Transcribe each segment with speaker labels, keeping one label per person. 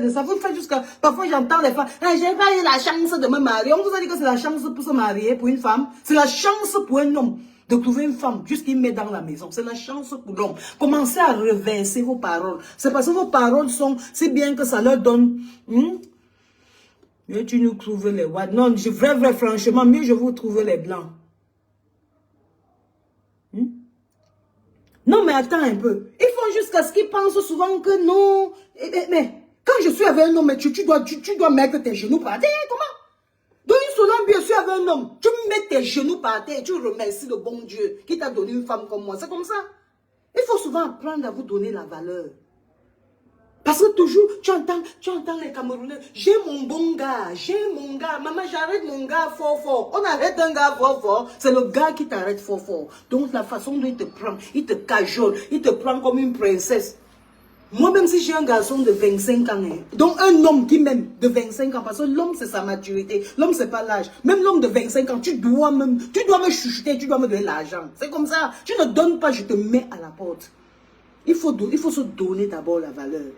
Speaker 1: de ça. Vous faites jusqu'à... Parfois, j'entends les femmes. Ah, j'ai pas eu la chance de me marier. On vous a dit que c'est la chance pour se marier pour une femme. C'est la chance pour un homme de trouver une femme, juste qu'il met dans la maison. C'est la chance pour l'homme. Commencez à reverser vos paroles. C'est parce que vos paroles sont si bien que ça leur donne... Mieux tu nous trouves les whites. Non, vrai, franchement, mieux je vous trouve les blancs. Non, mais attends un peu. Ils font jusqu'à ce qu'ils pensent souvent que non. Mais quand je suis avec un homme, tu dois mettre tes genoux par terre. Comment? Donc, souvent, bien sûr, avec un homme, tu mets tes genoux par terre et tu remercies le bon Dieu qui t'a donné une femme comme moi. C'est comme ça. Il faut souvent apprendre à vous donner la valeur. Parce que toujours, tu entends les Camerounais, j'ai mon bon gars, maman j'arrête mon gars fort. On arrête un gars fort, c'est le gars qui t'arrête fort. Donc la façon dont il te prend, il te cajole, il te prend comme une princesse. Moi même si j'ai un garçon de 25 ans, donc un homme qui m'aime de 25 ans, parce que l'homme c'est sa maturité, l'homme c'est pas l'âge. Même l'homme de 25 ans, tu dois me chuchoter, tu dois me donner l'argent. C'est comme ça, tu ne donnes pas, je te mets à la porte. Il faut se donner d'abord la valeur.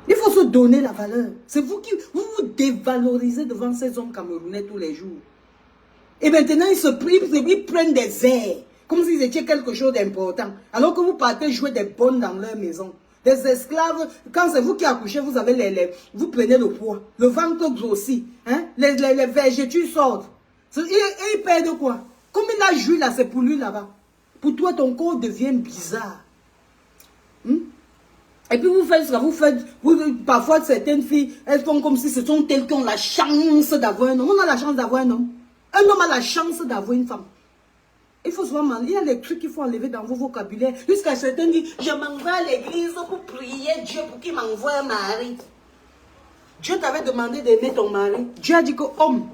Speaker 1: Il faut se donner la valeur. C'est vous qui vous dévalorisez devant ces hommes camerounais tous les jours. Et maintenant, ils prennent des airs, comme s'ils étaient quelque chose d'important. Alors que vous partez jouer des bonnes dans leur maison. Des esclaves, quand c'est vous qui accouchez, vous avez vous prenez le poids. Le ventre grossit. Hein? Les vergetures sortent. Et ils perdent quoi? Comme il a joué là, c'est pour lui là-bas. Pour toi, ton corps devient bizarre. Et puis vous faites ce que vous faites. Parfois, certaines filles, elles font comme si ce sont elles qui ont la chance d'avoir un homme. On a la chance d'avoir un homme. Un homme a la chance d'avoir une femme. Il faut souvent il y a les trucs qu'il faut enlever dans vos vocabulaires. Jusqu'à certains disent, je m'en vais à l'église pour prier Dieu pour qu'il m'envoie un mari. Dieu t'avait demandé d'aimer ton mari. Dieu a dit que homme,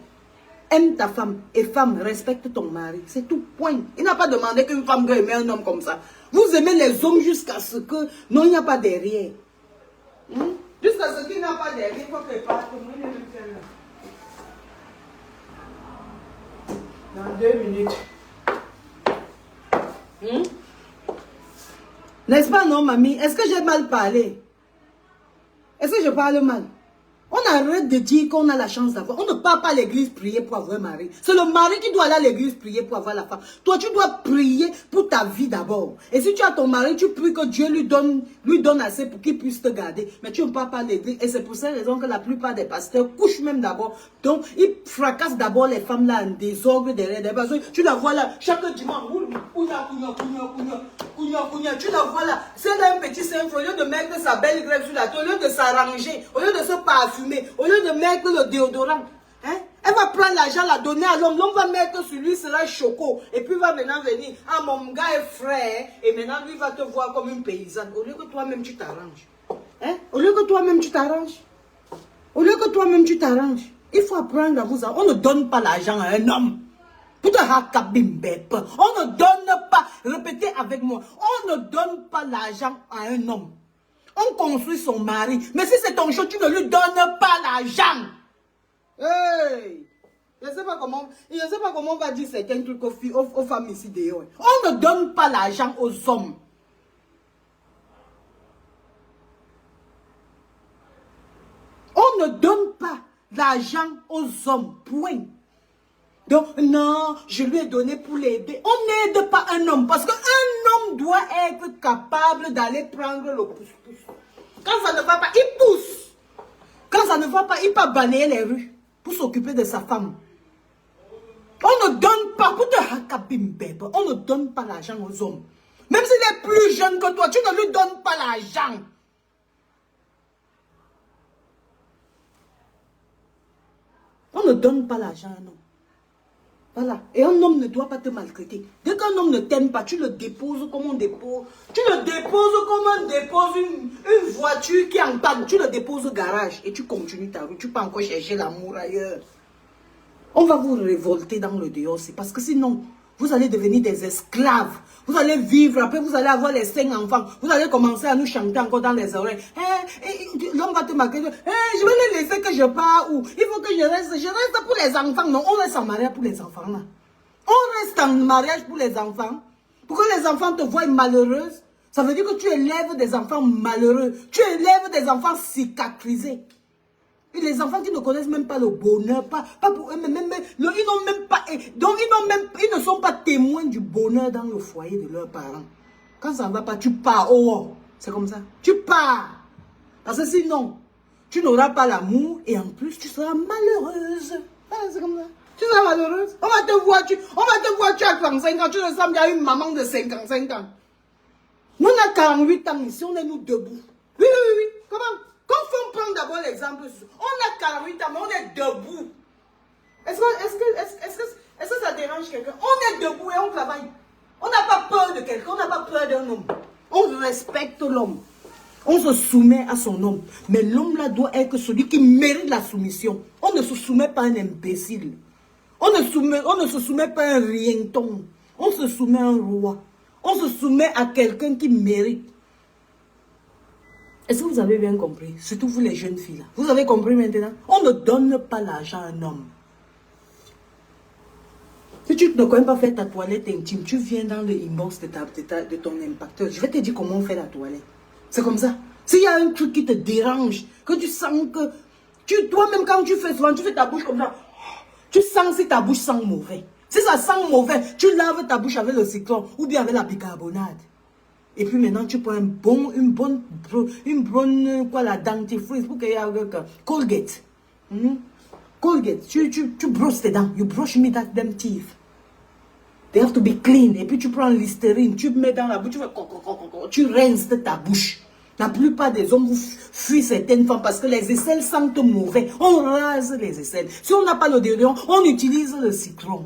Speaker 1: aime ta femme. Et femme, respecte ton mari. C'est tout, point. Il n'a pas demandé qu'une femme doit aimer un homme comme ça. Vous aimez les hommes jusqu'à ce que... Non, il n'y a pas derrière. Jusqu'à ce qu'il n'y a pas derrière. Il faut préparer. Dans 2 minutes. N'est-ce pas, non, mamie? Est-ce que j'ai mal parlé? Est-ce que je parle mal? On arrête de dire qu'on a la chance d'avoir. On ne part pas à l'église prier pour avoir un mari. C'est le mari qui doit aller à l'église prier pour avoir la femme. Toi, tu dois prier pour ta vie d'abord. Et si tu as ton mari, tu pries que Dieu lui donne assez pour qu'il puisse te garder. Mais tu ne pars pas à l'église. Et c'est pour cette raison que la plupart des pasteurs couchent même d'abord. Donc, ils fracassent d'abord les femmes là en désordre derrière. Parce que tu la vois là, chaque dimanche, tu la vois là. C'est là un petit sein, au lieu de mettre sa belle grève sur la tête, au lieu de s'arranger, au lieu de se parfumer, au lieu de mettre le déodorant, hein, elle va prendre l'argent, la donner à l'homme. L'homme va mettre sur lui, sera choco. Et puis va maintenant venir, ah mon gars est frère, et maintenant lui va te voir comme une paysanne. Au lieu que toi-même tu t'arranges. Hein? Au lieu que toi-même tu t'arranges. Au lieu que toi-même tu t'arranges. Il faut apprendre à vous. On ne donne pas l'argent à un homme. On ne donne pas, répétez avec moi, on ne donne pas l'argent à un homme. On construit son mari. Mais si c'est ton choix, tu ne lui donnes pas l'argent. Hey! Je ne sais pas comment on va dire certains trucs aux femmes ici dehors. On ne donne pas l'argent aux hommes. On ne donne pas l'argent aux hommes. Point. Donc, non, je lui ai donné pour l'aider. On n'aide pas un homme parce qu'un homme doit être capable d'aller prendre le pouce-pouce. Quand ça ne va pas, il pousse. Quand ça ne va pas, il peut balayer les rues pour s'occuper de sa femme. On ne donne pas, on ne donne pas l'argent aux hommes. Même s'il est plus jeune que toi, tu ne lui donnes pas l'argent. On ne donne pas l'argent à un homme. Voilà. Et un homme ne doit pas te maltraiter. Dès qu'un homme ne t'aime pas, tu le déposes comme on dépose. Tu le déposes comme on dépose une voiture qui est en panne. Tu le déposes au garage et tu continues ta route. Tu peux encore chercher l'amour ailleurs. On va vous révolter dans le dehors. C'est parce que sinon, vous allez devenir des esclaves. Vous allez vivre. Après, vous allez avoir les 5 enfants. Vous allez commencer à nous chanter encore dans les oreilles. L'homme va te marquer. Je vais les laisser que je pars où? Il faut que je reste. Je reste pour les enfants. Non, on reste en mariage pour les enfants. Là. On reste en mariage pour les enfants. Pour que les enfants te voient malheureuse. Ça veut dire que tu élèves des enfants malheureux. Tu élèves des enfants cicatrisés. Et les enfants qui ne connaissent même pas le bonheur, pas pour eux, ils n'ont même pas, donc ils ne sont pas témoins du bonheur dans le foyer de leurs parents. Quand ça ne va pas, tu pars. Oh, c'est comme ça. Tu pars. Parce que sinon, tu n'auras pas l'amour et en plus, tu seras malheureuse. Ah, c'est comme ça. Tu seras malheureuse. On va te voir, tu as 35 ans, tu ressembles à une maman de 55 ans. Nous, on a 48 ans ici, on est nous debout. Oui. Comment? Quand on prend d'abord l'exemple, on a 48 ans, mais on est debout. Est-ce que ça dérange quelqu'un? On est debout et on travaille. On n'a pas peur de quelqu'un, on n'a pas peur d'un homme. On respecte l'homme. On se soumet à son homme. Mais l'homme là doit être celui qui mérite la soumission. On ne se soumet pas à un imbécile. On ne se soumet pas à un rienton. On se soumet à un roi. On se soumet à quelqu'un qui mérite. Est-ce que vous avez bien compris? Surtout vous les jeunes filles là. Vous avez compris maintenant? On ne donne pas l'argent à un homme. Si tu ne connais pas faire ta toilette intime, tu viens dans le inbox de ton impacteur. Je vais te dire comment on fait la toilette. C'est comme ça. S'il y a un truc qui te dérange, que tu sens que... Toi-même quand tu fais souvent, tu fais ta bouche comme ça. Tu sens si ta bouche sent mauvais. Si ça sent mauvais, tu laves ta bouche avec le cyclone ou bien avec la bicarbonate. Et puis maintenant, tu prends une bonne la dentifrice pour qu'il y ait Colgate. Colgate, tu brosses tes dents. You brush me that them teeth. They have to be clean. Et puis tu prends Listerine, tu mets dans la bouche, tu rinces ta bouche. La plupart des hommes fuient certaines femmes parce que les aisselles sentent mauvais. On rase les aisselles. Si on n'a pas le déodorant, on utilise le citron.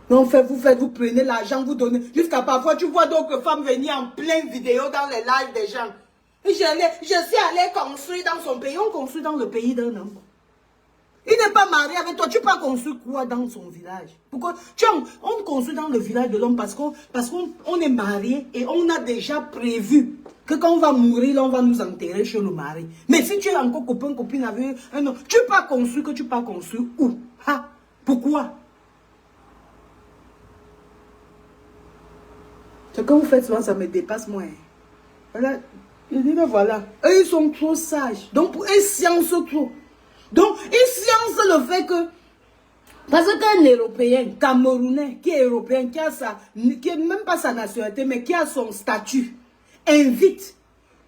Speaker 1: Non, vous prenez l'argent, vous donnez. Jusqu'à parfois, tu vois d'autres femmes venir en pleine vidéo dans les lives des gens. Je suis allé construire dans son pays. On construit dans le pays d'un homme. Il n'est pas marié avec toi. Tu peux construire quoi dans son village? Pourquoi? On construit dans le village de l'homme parce qu'on est marié et on a déjà prévu que quand on va mourir, là, on va nous enterrer chez le mari. Mais si tu es encore copain, copine avec un homme, tu peux pas construire que tu peux pas construire où? Ha? Pourquoi? Ce que vous faites souvent, ça me dépasse moi. Voilà. Je dis, voilà. Eux, ils sont trop sages. Donc, pour eux, ils sciencent trop. Donc, ils sciencent le fait que... Parce qu'un Européen, Camerounais, qui est européen, qui est même pas sa nationalité, mais qui a son statut, invite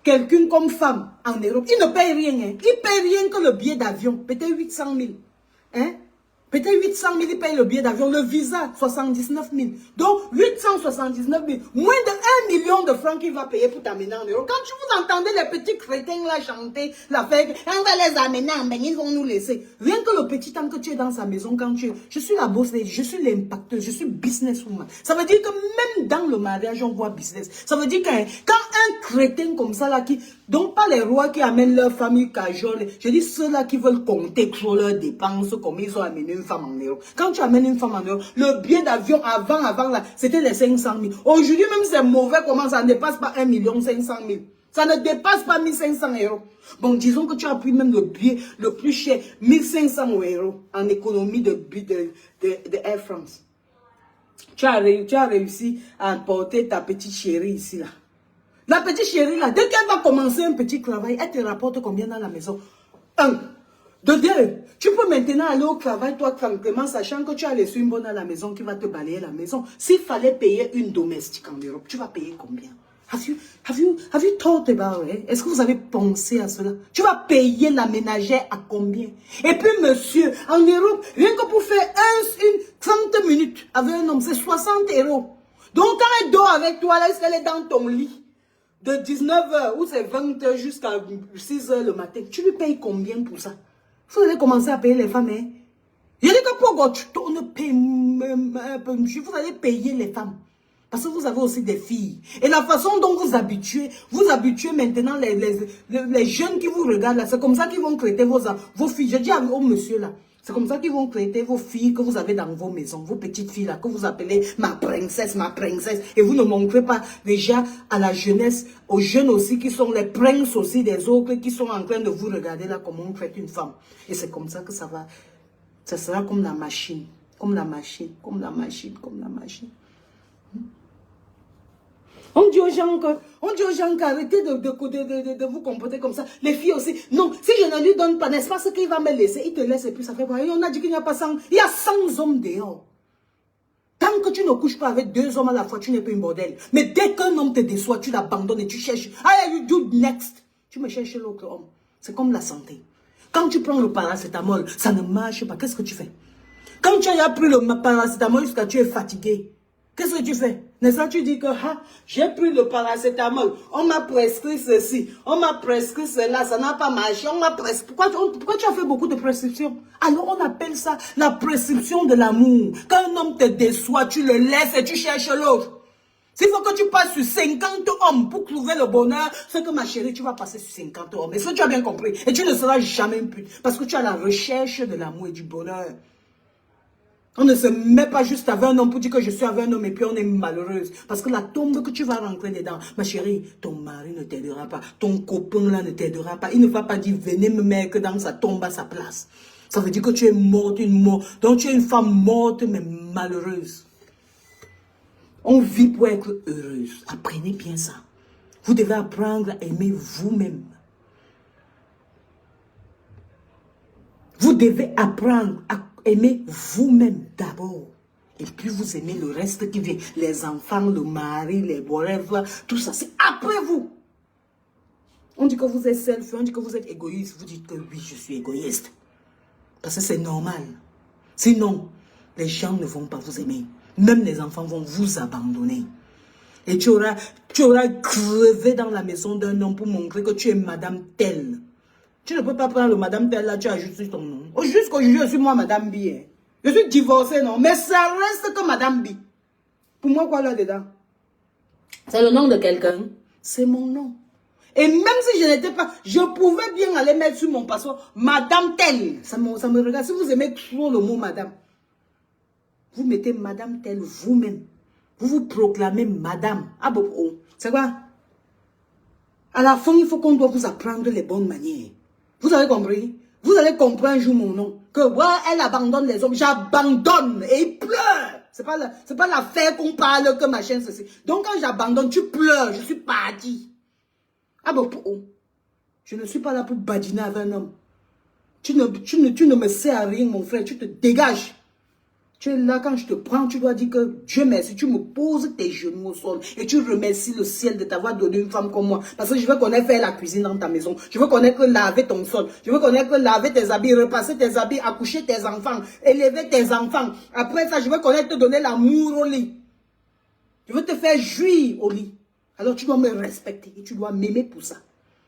Speaker 1: quelqu'un comme femme en Europe. Il ne paye rien. Hein. Il paye rien que le billet d'avion. Peut-être 800 000. Hein? Peut-être 800 000, il paye le billet d'avion, le visa, 79 000. Donc, 879 000. Moins de 1 million de francs qu'il va payer pour t'amener en Europe. Quand vous entendez les petits crétins là chanter, la fête, on va les amener en bain, ils vont nous laisser. Rien que le petit temps que tu es dans sa maison, quand je suis la boss lady, je suis l'impacteuse, je suis businesswoman. Ça veut dire que même dans le mariage, on voit business. Ça veut dire que quand un crétin comme ça là, donc pas les rois qui amènent leur famille cajole, je dis ceux-là qui veulent compter trop leurs dépenses, comme ils ont amené une femme en Europe. Quand tu amènes une femme en Europe, le billet d'avion avant là, c'était les 500 000. Aujourd'hui, même c'est mauvais comment ça ne dépasse pas 1 500 000. Ça ne dépasse pas 1500 euros. Bon, disons que tu as pris même le billet le plus cher, 1500 euros en économie de Air France. Tu as réussi à emporter ta petite chérie ici là. La petite chérie là, dès qu'elle va commencer un petit travail, elle te rapporte combien dans la maison? 1. De 2, tu peux maintenant aller au travail, toi, tranquillement, sachant que tu as laissé une bonne à la maison qui va te balayer la maison. S'il fallait payer une domestique en Europe, tu vas payer combien? Have you thought about it? Est-ce que vous avez pensé à cela? Tu vas payer la ménagère à combien? Et puis, monsieur, en Europe, rien que pour faire 30 minutes avec un homme, c'est 60 euros. Donc, quand elle dort avec toi, là, est-ce qu'elle est dans ton lit? De 19h ou c'est 20h jusqu'à 6h le matin. Tu lui payes combien pour ça? Vous allez commencer à payer les femmes. Hein? Il y a des cas pour tu tournes, vous allez payer les femmes. Parce que vous avez aussi des filles. Et la façon dont vous habituez maintenant les jeunes qui vous regardent là, c'est comme ça qu'ils vont traiter vos filles. Je dis au monsieur là, c'est comme ça qu'ils vont traiter vos filles que vous avez dans vos maisons, vos petites filles là, que vous appelez ma princesse. Et vous ne montrez pas déjà à la jeunesse, aux jeunes aussi, qui sont les princes aussi des autres, qui sont en train de vous regarder là, comment on traite une femme. Et c'est comme ça que ça va. Ça sera comme la machine. Comme la machine. On dit aux gens qu'arrêtez de vous comporter comme ça. Les filles aussi. Non, si je ne lui donne pas, n'est-ce pas ce qu'il va me laisser? Il te laisse et puis ça fait quoi? Et on a dit qu'il n'y a pas 100. Il y a 100 hommes dehors. Tant que tu ne couches pas avec 2 hommes à la fois, tu n'es pas une bordel. Mais dès qu'un homme te déçoit, tu l'abandonnes et tu cherches. Ah, you do next. Tu me cherches l'autre homme. C'est comme la santé. Quand tu prends le paracétamol, ça ne marche pas. Qu'est-ce que tu fais? Quand tu as pris le paracétamol jusqu'à tu es fatigué, qu'est-ce que tu fais? N'est-ce pas? Tu dis que j'ai pris le paracétamol, on m'a prescrit ceci, on m'a prescrit cela, ça n'a pas marché, on m'a prescrit. Pourquoi tu as fait beaucoup de prescriptions? Alors on appelle ça la prescription de l'amour. Quand un homme te déçoit, tu le laisses et tu cherches l'autre. S'il faut que tu passes sur 50 hommes pour trouver le bonheur, c'est que ma chérie, tu vas passer sur 50 hommes. Est-ce que tu as bien compris? Et tu ne seras jamais une pute. Parce que tu as la recherche de l'amour et du bonheur. On ne se met pas juste avec un homme pour dire que je suis avec un homme et puis on est malheureuse. Parce que la tombe que tu vas rentrer dedans, ma chérie, ton mari ne t'aidera pas. Ton copain là ne t'aidera pas. Il ne va pas dire venez me mettre dans sa tombe à sa place. Ça veut dire que tu es morte, une mort. Donc tu es une femme morte mais malheureuse. On vit pour être heureuse. Apprenez bien ça. Vous devez apprendre à aimer vous-même. Vous devez apprendre à aimer vous-même d'abord. Et puis vous aimez le reste qui vient. Les enfants, le mari, les whatever, tout ça. C'est après vous. On dit que vous êtes self, on dit que vous êtes égoïste. Vous dites que oui, je suis égoïste. Parce que c'est normal. Sinon, les gens ne vont pas vous aimer. Même les enfants vont vous abandonner. Et tu auras crevé dans la maison d'un homme pour montrer que tu es madame telle. Tu ne peux pas prendre le madame telle là, tu ajoutes ton nom. Jusqu'aujourd'hui, je suis moi madame B. Hein. Je suis divorcée, non. Mais ça reste que madame B. Pour moi, quoi là-dedans? C'est le nom de quelqu'un. C'est mon nom. Et même si je n'étais pas, je pouvais bien aller mettre sur mon passeport madame telle. Ça me regarde. Si vous aimez trop le mot madame, vous mettez madame telle vous-même. Vous vous proclamez madame. Ah bon, oh. C'est quoi? À la fin, il faut qu'on doit vous apprendre les bonnes manières. Vous avez compris? Vous allez comprendre un jour mon nom. Que ouais, elle abandonne les hommes. J'abandonne. Et il pleure. C'est pas l'affaire qu'on parle que machin, ceci. Donc quand j'abandonne, tu pleures. Je suis parti. Ah bon, oh. Je ne suis pas là pour badiner avec un homme. Tu ne me sers à rien, mon frère. Tu te dégages. Tu es là, quand je te prends, tu dois dire que Dieu merci, tu me poses tes genoux au sol et tu remercies le ciel de t'avoir donné une femme comme moi. Parce que je veux connaître faire la cuisine dans ta maison. Je veux connaître laver ton sol. Je veux connaître laver tes habits, repasser tes habits, accoucher tes enfants, élever tes enfants. Après ça, je veux connaître te donner l'amour au lit. Je veux te faire jouir au lit. Alors tu dois me respecter et tu dois m'aimer pour ça.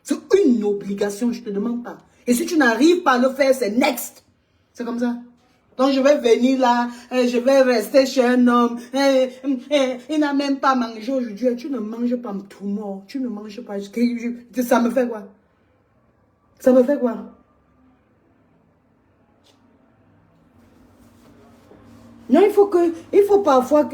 Speaker 1: C'est une obligation, je ne te demande pas. Et si tu n'arrives pas à le faire, c'est next. C'est comme ça. Donc je vais venir là, je vais rester chez un homme, il n'a même pas mangé aujourd'hui. Tu ne manges pas tout mort, tu ne manges pas. Ça me fait quoi? Ça me fait quoi? Non, il faut parfois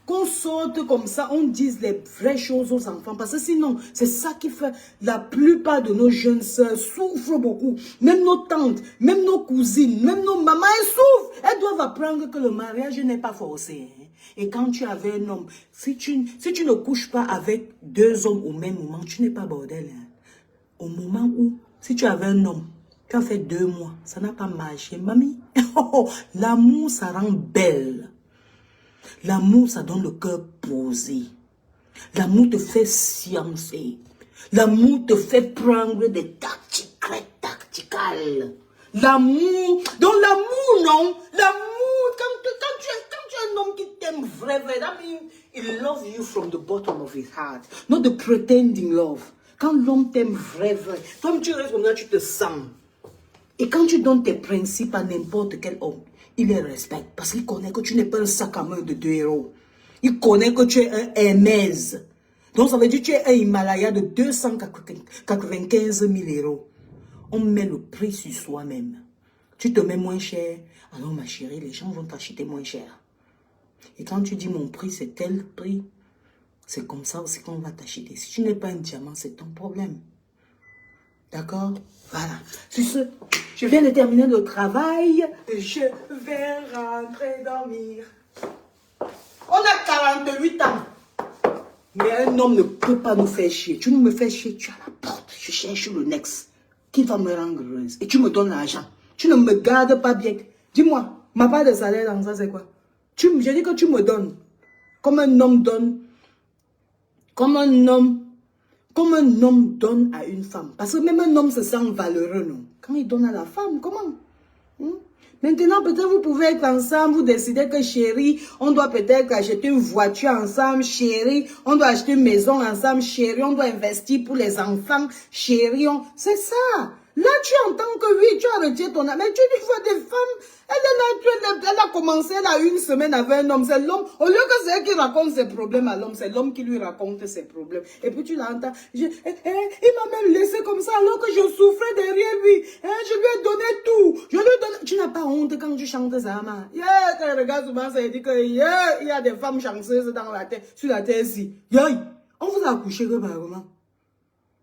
Speaker 1: qu'on sorte comme ça, on dise les vraies choses aux enfants. Parce que sinon, c'est ça qui fait la plupart de nos jeunes sœurs souffrent beaucoup. Même nos tantes, même nos cousines, même nos mamans, elles souffrent. Elles doivent apprendre que le mariage n'est pas forcé. Hein. Et quand tu avais un homme, si tu ne couches pas avec 2 hommes au même moment, tu n'es pas bordel. Hein. Au moment où, si tu avais un homme, tu as fait 2 mois, ça n'a pas marché. Mamie, l'amour, ça rend belle. L'amour, ça donne le cœur posé. L'amour te fait sciencer. L'amour te fait prendre des tactiques tacticales. L'amour, donc l'amour, non. L'amour, quand tu es un homme qui t'aime vrai, that means he loves you from the bottom of his heart. Not the pretending love. Quand l'homme t'aime vrai, toi tu restes comme ça, tu te sens. Et quand tu donnes tes principes à n'importe quel homme, il les respecte parce qu'il connaît que tu n'es pas un sac à main de 2 euros. Il connaît que tu es un Hermès. Donc ça veut dire que tu es un Himalaya de 295 000 euros. On met le prix sur soi-même. Tu te mets moins cher. Alors ma chérie, les gens vont t'acheter moins cher. Et quand tu dis mon prix c'est tel prix, c'est comme ça aussi qu'on va t'acheter. Si tu n'es pas un diamant, c'est ton problème. D'accord? Voilà. Sur ce, je viens de terminer le travail. Je vais rentrer dormir. On a 48 ans. Mais un homme ne peut pas nous faire chier. Tu nous me fais chier, tu as la porte. Je cherche le next qui va me rendre heureuse. Et tu me donnes l'argent. Tu ne me gardes pas bien. Dis-moi, ma part de salaire dans ça, c'est quoi? Je dis que tu me donnes. Comme un homme donne. Comme un homme donne à une femme. Parce que même un homme se sent valeureux, non? Quand il donne à la femme, comment? Maintenant, peut-être vous pouvez être ensemble, vous décidez que chérie, on doit peut-être acheter une voiture ensemble, chérie, on doit acheter une maison ensemble, chérie, on doit investir pour les enfants, chérie, c'est ça. Là, tu entends que oui, tu as retiré ton âme, mais tu vois des femmes, elle a commencé là une semaine avec un homme, c'est l'homme, au lieu que c'est elle qui raconte ses problèmes à l'homme, c'est l'homme qui lui raconte ses problèmes. Et puis tu l'entends, il m'a même laissé comme ça alors que je souffrais derrière lui, je lui ai donné tout, tu n'as pas honte quand tu chantes ça, man. Quand je regarde souvent, ça dit que il y a des femmes chanceuses dans la terre, sur la terre ici. On vous a accouché que par comment?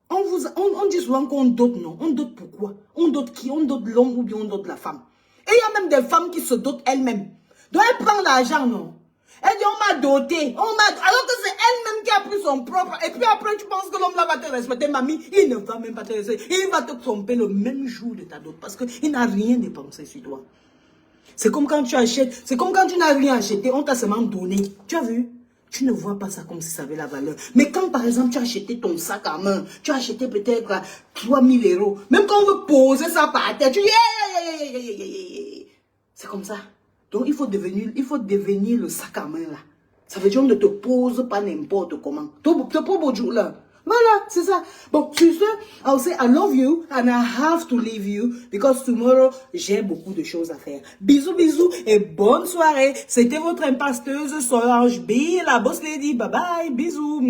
Speaker 1: On dit souvent qu'on dote, non? On dote pourquoi? On dote qui? On dote l'homme ou bien on dote la femme? Et il y a même des femmes qui se dotent elles-mêmes. Donc elle prend l'argent, non? Elle dit on m'a doté, alors que c'est elle-même qui a pris son propre. Et puis après tu penses que l'homme là va te respecter, mamie. Il ne va même pas te respecter. Il va te tromper le même jour de ta dot parce qu'il n'a rien dépensé sur toi. C'est comme quand tu achètes, c'est comme quand tu n'as rien acheté, on t'a seulement donné. Tu as vu? Tu ne vois pas ça comme si ça avait la valeur. Mais quand par exemple tu as acheté ton sac à main, tu as acheté peut-être 3000 €, même quand on veut poser ça par terre, tu dis c'est comme ça. Donc il faut devenir le sac à main là. Ça veut dire qu'on ne te pose pas n'importe comment. Tu pas beau jour là. Voilà, c'est ça. Bon, sur ce, I'll say I love you and I have to leave you because tomorrow, j'ai beaucoup de choses à faire. Bisous, bisous et bonne soirée. C'était votre impasteuse Solange B, la boss lady. Bye bye, bisous.